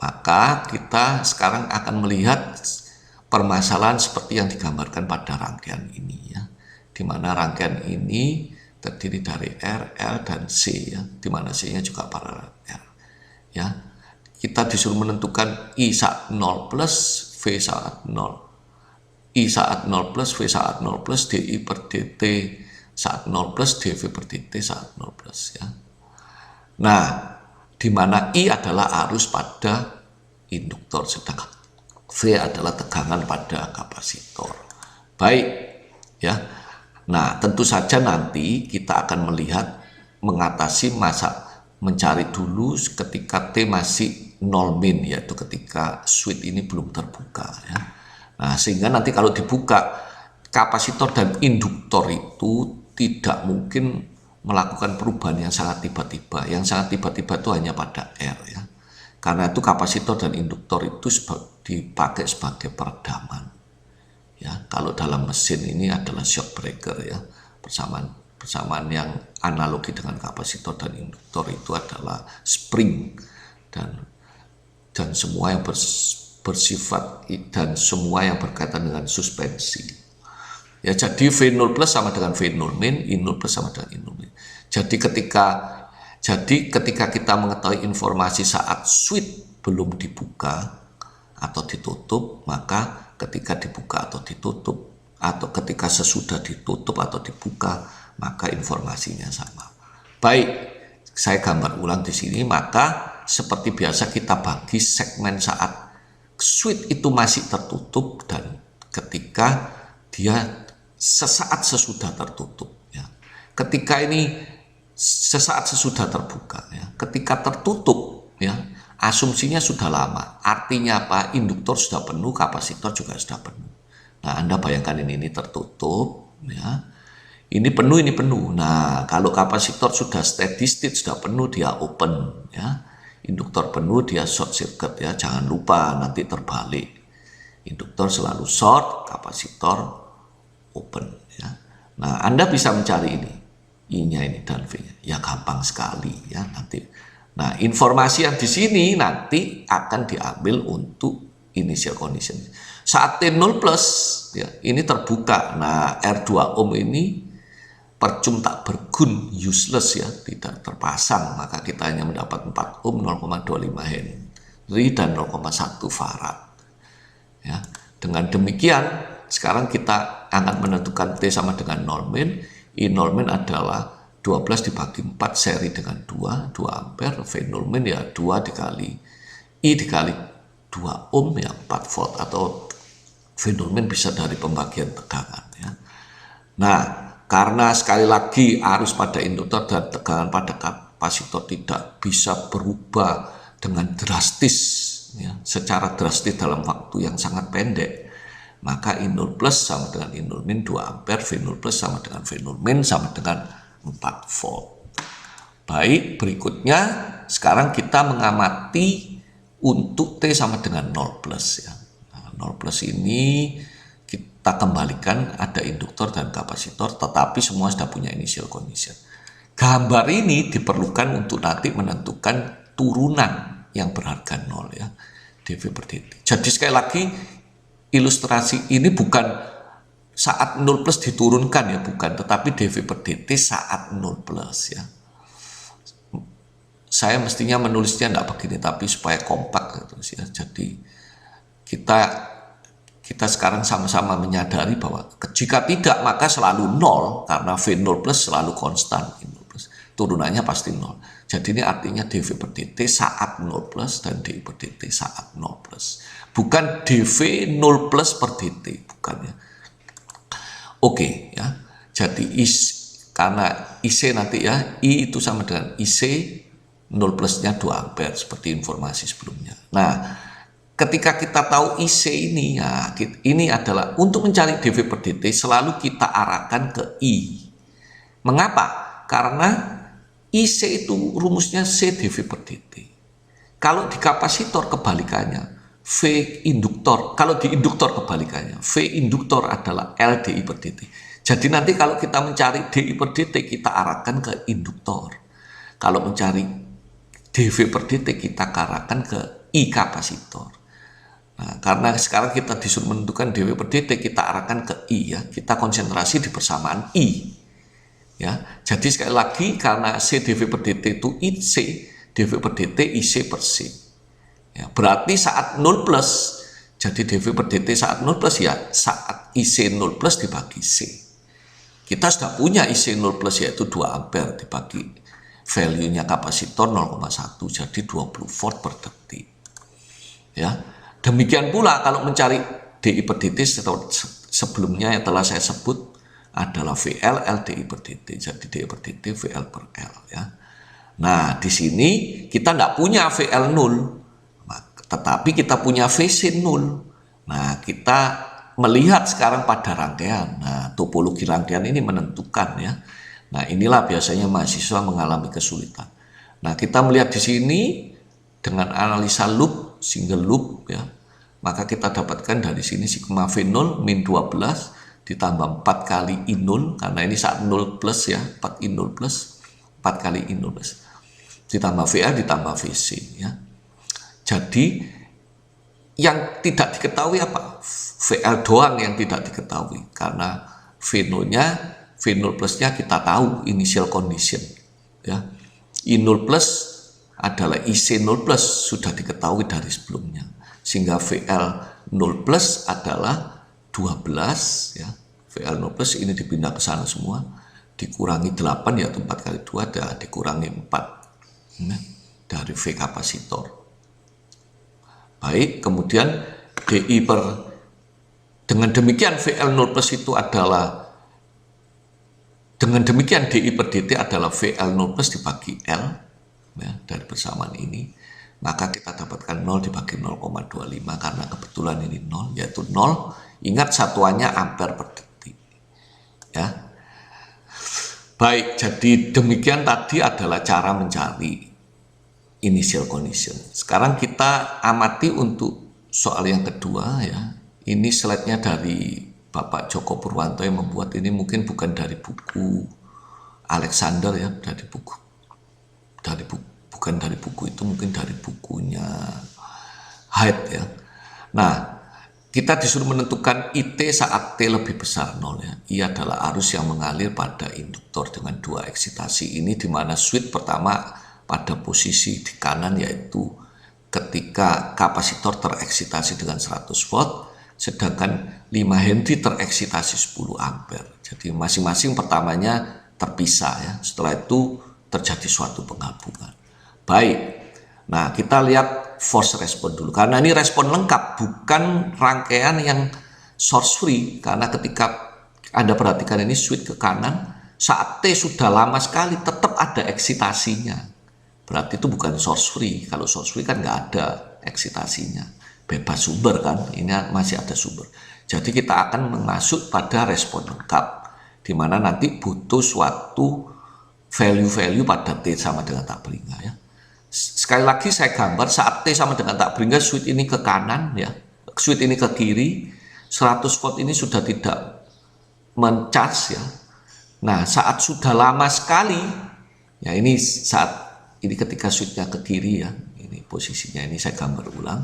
Maka kita sekarang akan melihat permasalahan seperti yang digambarkan pada rangkaian ini ya. Di mana rangkaian ini terdiri dari R, L, dan C ya. Di mana C-nya juga paralel R ya. Kita disuruh menentukan I saat 0 plus V saat 0. I saat 0 plus V saat 0 plus DI per DT saat 0 plus DV per DT saat 0 plus ya. Nah, di mana I adalah arus pada induktor, sedangkan V adalah tegangan pada kapasitor. Baik, ya. Nah, tentu saja nanti kita akan melihat mengatasi mencari dulu ketika T masih 0 min, yaitu ketika switch ini belum terbuka ya. Nah, sehingga nanti kalau dibuka, kapasitor dan induktor itu tidak mungkin melakukan perubahan yang sangat tiba-tiba. Yang sangat tiba-tiba itu hanya pada R ya. Karena itu kapasitor dan induktor itu dipakai sebagai peredaman. Ya, kalau dalam mesin ini adalah shock breaker ya. Persamaan yang analogi dengan kapasitor dan induktor itu adalah spring dan semua yang bersifat dan semua yang berkaitan dengan suspensi. Ya, jadi V0 plus sama dengan V0 min, I0 plus sama dengan I0 min. Jadi ketika kita mengetahui informasi saat switch belum dibuka atau ditutup, maka ketika dibuka atau ditutup, atau ketika sesudah ditutup atau dibuka, maka informasinya sama. Baik, saya gambar ulang di sini. Maka seperti biasa kita bagi segmen saat switch itu masih tertutup dan ketika dia sesaat sesudah tertutup ya. Ketika ini sesaat sesudah terbuka ya. Ketika tertutup ya, asumsinya sudah lama. Artinya apa? Induktor sudah penuh, kapasitor juga sudah penuh. Nah, Anda bayangkan ini tertutup ya. Ini penuh. Nah, kalau kapasitor sudah steady state, sudah penuh, dia open ya. Induktor penuh, dia short circuit ya. Jangan lupa nanti terbalik. Induktor selalu short, kapasitor open ya. Nah, Anda bisa mencari ini, I-nya ini dan V-nya. Ya gampang sekali ya nanti. Nah, informasi yang di sini nanti akan diambil untuk initial condition. Saat T0 plus ya, ini terbuka. Nah, R2 ohm ini percum tak bergun, useless ya, tidak terpasang, maka kita hanya mendapat 4 ohm, 0,25 Henry dan 0,1 farad. Ya, dengan demikian sekarang kita akan menentukan T sama dengan 0 min. I0 min adalah 12 dibagi 4 seri dengan 2 ampere. V0 min ya 2 dikali I dikali 2 ohm ya 4 volt, atau V0 min bisa dari pembagian tegangan ya. Nah, karena sekali lagi arus pada induktor dan tegangan pada kapasitor tidak bisa berubah dengan drastis ya, secara drastis dalam waktu yang sangat pendek, maka I0 plus sama dengan I0 min 2 ampere, V0 plus sama dengan V0 min sama dengan 4 volt. Baik, berikutnya sekarang kita mengamati untuk T sama dengan 0 plus ya. Nah, 0 plus ini kita kembalikan ada induktor dan kapasitor, tetapi semua sudah punya initial condition. Gambar ini diperlukan untuk nanti menentukan turunan yang berharga 0 ya, dV per dt. Jadi sekali lagi, ilustrasi ini bukan saat 0 plus diturunkan ya, bukan, tetapi dV per dt saat 0 plus ya. Saya mestinya menulisnya enggak begini, tapi supaya kompak gitu ya. Jadi kita sekarang sama-sama menyadari bahwa jika tidak maka selalu 0, karena V0 plus selalu konstan, turunannya pasti 0. Jadi ini artinya dV per dt saat 0 plus dan dI per dt saat 0 plus. Bukan dV 0 plus per dt, bukan ya. Oke ya. Jadi karena IC nanti ya, I itu sama dengan IC, 0 plusnya 2 ampere seperti informasi sebelumnya. Nah, ketika kita tahu IC ini ya, ini adalah untuk mencari dV per dt selalu kita arahkan ke I. Mengapa? Karena IC itu rumusnya C dV per dt. Kalau di kapasitor kebalikannya, V induktor, kalau di induktor kebalikannya, V induktor adalah L dI per dt. Jadi nanti kalau kita mencari dI per dt, kita arahkan ke induktor. Kalau mencari dV per dt, kita arahkan ke I kapasitor. Nah, karena sekarang kita disuruh menentukan dW per dt, kita arahkan ke I ya. Kita konsentrasi di persamaan I. Ya, jadi sekali lagi karena C dV per dt itu IC, dV per dt IC per C. Ya, berarti saat 0 plus, jadi dV per dt saat 0 plus ya saat IC 0 plus dibagi C. Kita sudah punya IC 0 plus yaitu 2 ampere dibagi value-nya kapasitor 0,1, jadi 20 volt per detik. Ya, demikian pula kalau mencari dI per dt sebelumnya yang telah saya sebut adalah VL L dI per dt. Jadi dI per dt VL per L ya. Nah, di sini kita tidak punya VL 0, tetapi kita punya VC 0. Nah, kita melihat sekarang pada rangkaian. Nah, topologi rangkaian ini menentukan ya. Nah, inilah biasanya mahasiswa mengalami kesulitan. Nah, kita melihat di sini dengan analisa loop, single loop ya. Maka kita dapatkan dari sini sigma V0 min 12 ditambah 4 kali I0 karena ini saat 0 plus ya, 4 I0 plus 4 kali I0 plus ditambah VA ditambah VC ya. Jadi yang tidak diketahui apa? VL doang yang tidak diketahui karena V0 plusnya kita tahu initial condition ya. I0 plus adalah IC 0 plus sudah diketahui dari sebelumnya, sehingga VL 0 plus adalah 12 ya. VL 0 plus ini dipindah ke sana semua, dikurangi 8 yaitu 4 kali 2 dan dikurangi 4 ya, dari V kapasitor. Baik, kemudian DI per, dengan demikian VL 0 plus itu adalah, dengan demikian DI per dt adalah VL 0 plus dibagi L ya, dari persamaan ini, maka kita dapatkan 0 dibagi 0,25 karena kebetulan ini 0 yaitu 0. Ingat satuannya ampere per detik ya. Baik, jadi demikian tadi adalah cara mencari initial condition. Sekarang kita amati untuk soal yang kedua ya. Ini slide-nya dari Bapak Joko Purwanto yang membuat ini, mungkin bukan dari buku Alexander ya, bukan dari buku itu, mungkin dari bukunya Hyde ya. Nah, kita disuruh menentukan IT saat T lebih besar 0 ya. I adalah arus yang mengalir pada induktor dengan 2 eksitasi ini, di mana switch pertama pada posisi di kanan yaitu ketika kapasitor tereksitasi dengan 100 volt, sedangkan 5 Henry tereksitasi 10 ampere. Jadi masing-masing pertamanya terpisah ya. Setelah itu terjadi suatu penggabungan. Baik. Nah, kita lihat force response dulu. Karena ini respon lengkap, bukan rangkaian yang source free. Karena ketika Anda perhatikan ini switch ke kanan, saat T sudah lama sekali tetap ada eksitasinya. Berarti itu bukan source free. Kalau source free kan nggak ada eksitasinya. Bebas sumber kan, ini masih ada sumber. Jadi kita akan masuk pada respon lengkap, di mana nanti butuh suatu value-value pada T sama dengan tak beringa ya. Sekali lagi saya gambar saat T sama dengan tak beringa, switch ini ke kanan ya, switch ini ke kiri, 100 volt ini sudah tidak mencas ya. Nah, saat sudah lama sekali ya, ini saat ini ketika switchnya ke kiri ya, ini posisinya, ini saya gambar ulang.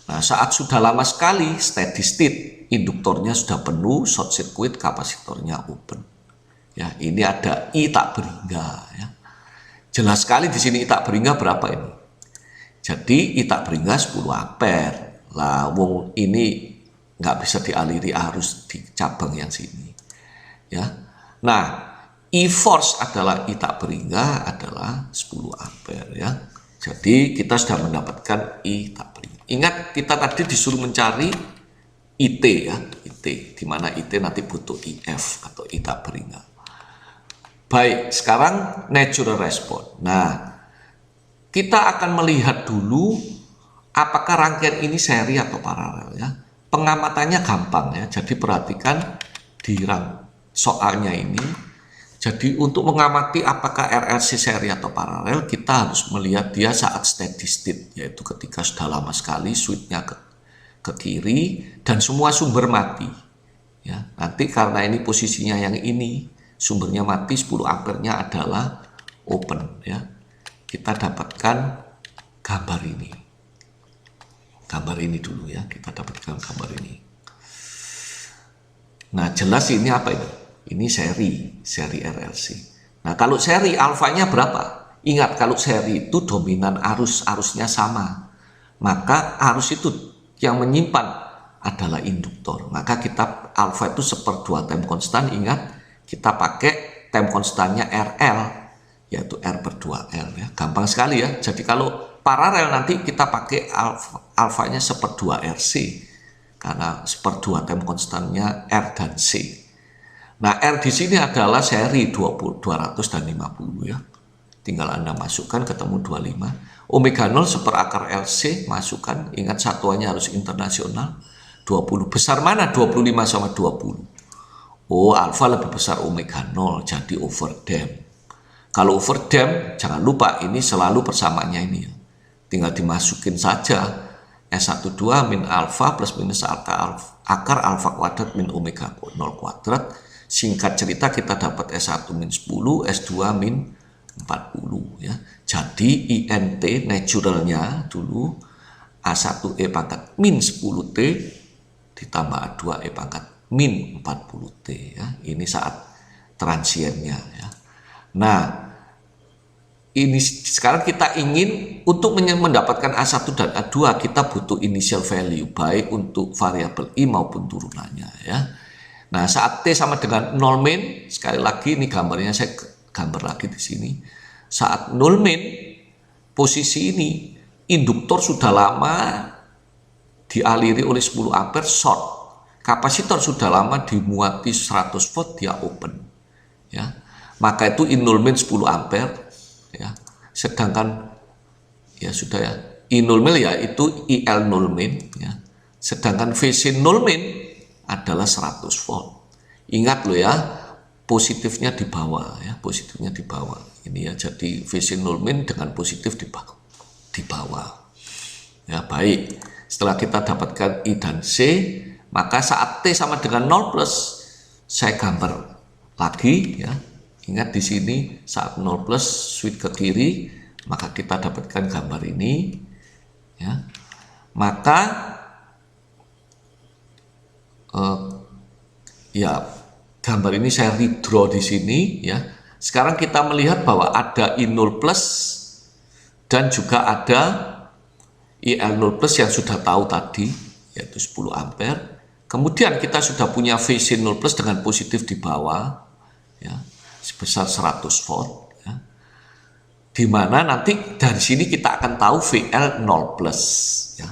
Nah, saat sudah lama sekali steady state, induktornya sudah penuh, short circuit, kapasitornya open. Ya, ini ada I tak beringga ya. Jelas sekali di sini I tak beringga berapa ini? Jadi I tak beringga 10 ampere. Lah, wong ini nggak bisa dialiri arus di cabang yang sini. Ya. Nah, I force adalah I tak beringga adalah 10 ampere ya. Jadi kita sudah mendapatkan I tak beringga. Ingat, kita tadi disuruh mencari IT ya, IT, di mana IT nanti butuh IF atau I tak beringga. Baik, sekarang natural response. Nah, kita akan melihat dulu apakah rangkaian ini seri atau paralel ya. Pengamatannya gampang ya. Jadi perhatikan di soalnya ini. Jadi untuk mengamati apakah RLC seri atau paralel, kita harus melihat dia saat steady state, yaitu ketika sudah lama sekali switchnya ke kiri dan semua sumber mati. Ya, nanti karena ini posisinya yang ini, sumbernya mati, 10 ampernya adalah open ya. Kita dapatkan gambar ini. gambar ini dulu ya, kita dapatkan gambar ini. Nah jelas ini apa ini? Ini seri RLC. Nah kalau seri alfanya berapa? Ingat kalau seri itu dominan arusnya sama, maka arus itu yang menyimpan adalah induktor. Maka kita alfa itu 1/2 time constant. Ingat kita pakai time constantnya RL, yaitu R per 2L ya. Gampang sekali ya. Jadi kalau paralel nanti kita pakai alfanya 1/2 RC, karena 1/2 time constantnya R dan C. Nah R di sini adalah seri 20, 200 dan 50 ya. Tinggal Anda masukkan, ketemu 25. Omega 0 1/akar LC, masukkan. Ingat satuannya harus internasional. 20. Besar mana 25 sama 20? Oh, alfa lebih besar omega 0, jadi overdamp. Kalau overdamp, jangan lupa ini selalu persamaannya ini ya. Tinggal dimasukin saja. S12 min alfa plus minus akar alfa kuadrat min omega 0 kuadrat. Singkat cerita kita dapat S1 min 10, S2 min 40 ya. Jadi INT naturalnya dulu A1E pangkat min 10T ditambah A2E pangkat min 40T ya. Ini saat transiennya ya. Nah, ini sekarang kita ingin untuk mendapatkan A1 dan A2 kita butuh initial value baik untuk variabel I maupun turunannya ya. Nah, saat T sama dengan 0 min, sekali lagi ini gambarnya saya gambar lagi di sini. Saat 0 min, posisi ini induktor sudah lama dialiri oleh 10 ampere short. Kapasitor sudah lama dimuati 100 volt, dia open. Ya. Maka itu I0 min 10 ampere ya. Sedangkan ya sudah ya, I0 min ya itu IL0 min ya. Sedangkan VC 0 min adalah 100 volt. Ingat loh ya, positifnya di bawah ya, positifnya di bawah. Ini ya, jadi VC 0 min dengan positif di bawah. Ya, baik. Setelah kita dapatkan I dan C, maka saat T sama dengan 0 plus, saya gambar lagi ya. Ingat di sini saat 0 plus switch ke kiri, maka kita dapatkan gambar ini ya. Maka ya gambar ini saya redraw di sini ya. Sekarang kita melihat bahwa ada I0 plus dan juga ada IL0 plus yang sudah tahu tadi yaitu 10 ampere. Kemudian kita sudah punya VC 0 plus dengan positif di bawah ya, sebesar 100 volt ya. Dimana nanti dari sini kita akan tahu VL 0 plus ya.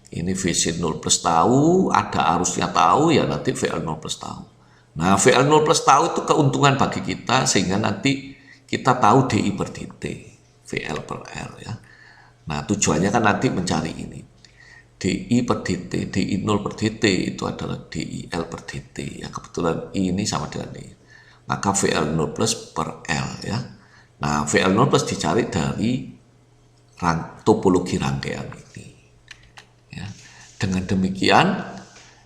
Ini VC 0 plus tahu, ada arusnya tahu, ya nanti VL 0 plus tahu. Nah, VL 0 plus tahu itu keuntungan bagi kita, sehingga nanti kita tahu DI per DT, VL per L ya. Nah, tujuannya kan nanti mencari ini. DI per DT, DI 0 per DT itu adalah DIL per DT ya. Kebetulan ini sama dengan ini. Maka VL 0 plus per L ya. Nah, VL 0 plus dicari dari topologi rangkaian ini. Dengan demikian,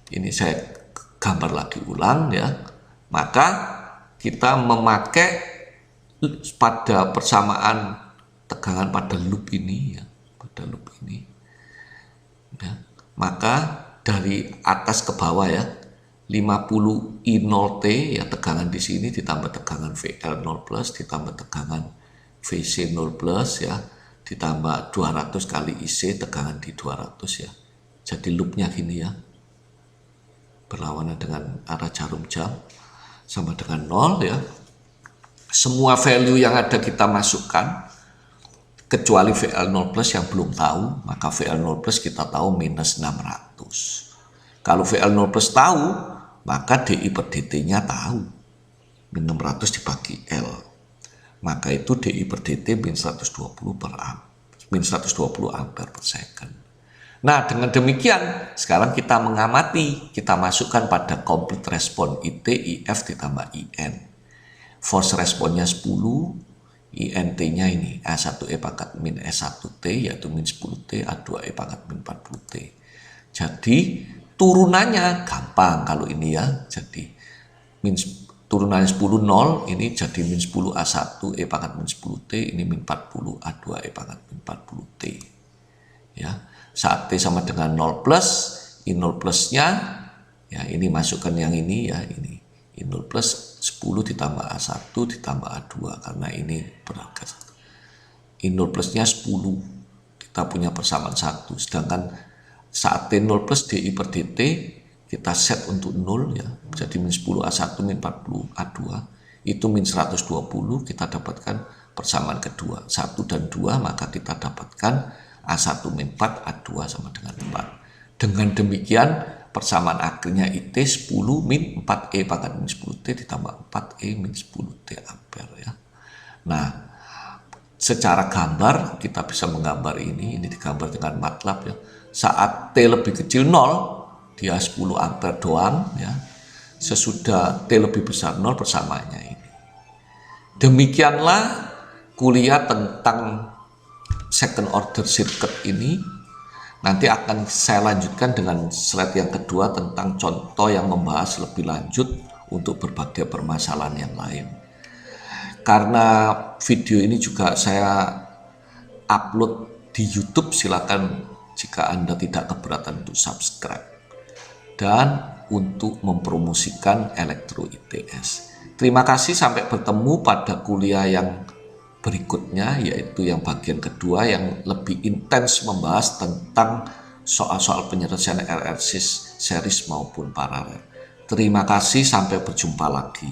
ini saya gambar lagi ulang ya. Maka kita memakai pada persamaan tegangan pada loop ini ya, pada loop ini. Ya. Maka dari atas ke bawah ya, 50 I0T ya, tegangan di sini ditambah tegangan VL0 plus ditambah tegangan VC0 plus ya, ditambah 200 kali IC tegangan di 200 ya. Jadi loopnya gini ya, berlawanan dengan arah jarum jam sama dengan 0 ya. Semua value yang ada kita masukkan kecuali VL0 plus yang belum tahu, maka VL0 plus kita tahu minus 600. Kalau VL0 plus tahu, maka DI per DT nya tahu, min 600 dibagi L, maka itu DI per DT min 120 per min 120 ampere per second. Nah, dengan demikian, sekarang kita mengamati, kita masukkan pada complete response IT, IF ditambah IN. Force responnya 10, INT-nya ini A1E pangkat min S1T, yaitu min 10T, A2E pangkat min 40T. Jadi, turunannya gampang kalau ini ya. Jadi, turunannya 10, 0, ini jadi min 10 A1E pangkat min 10T, ini min 40 A2E pangkat min 40T. Ya. Saat T sama dengan 0 plus, I0 plusnya, ya ini masukkan yang ini ya, ini I0 plus 10 ditambah A1 ditambah A2, karena ini berharga 1. I0 plusnya 10, kita punya persamaan 1, sedangkan saat T0 plus DI per DT, kita set untuk 0 ya, jadi min 10 A1 min 40 A2, itu min 120, kita dapatkan persamaan kedua, 1 dan 2, maka kita dapatkan A1 min 4, A2 sama dengan 4. Dengan demikian, persamaan akhirnya IT 10 min 4E pangkat min 10T ditambah 4E min 10T ampere ya. Nah, secara gambar kita bisa menggambar ini digambar dengan MATLAB ya. Saat T lebih kecil 0, dia 10 ampere doang ya. Sesudah T lebih besar 0, persamaannya ini. Demikianlah kuliah tentang second order circuit ini. Nanti akan saya lanjutkan dengan slide yang kedua tentang contoh yang membahas lebih lanjut untuk berbagai permasalahan yang lain. Karena video ini juga saya upload di YouTube, silakan jika Anda tidak keberatan untuk subscribe dan untuk mempromosikan Elektro ITS. Terima kasih, sampai bertemu pada kuliah yang berikutnya, yaitu yang bagian kedua yang lebih intens membahas tentang soal-soal penyelesaian RLC series maupun paralel. Terima kasih, sampai berjumpa lagi.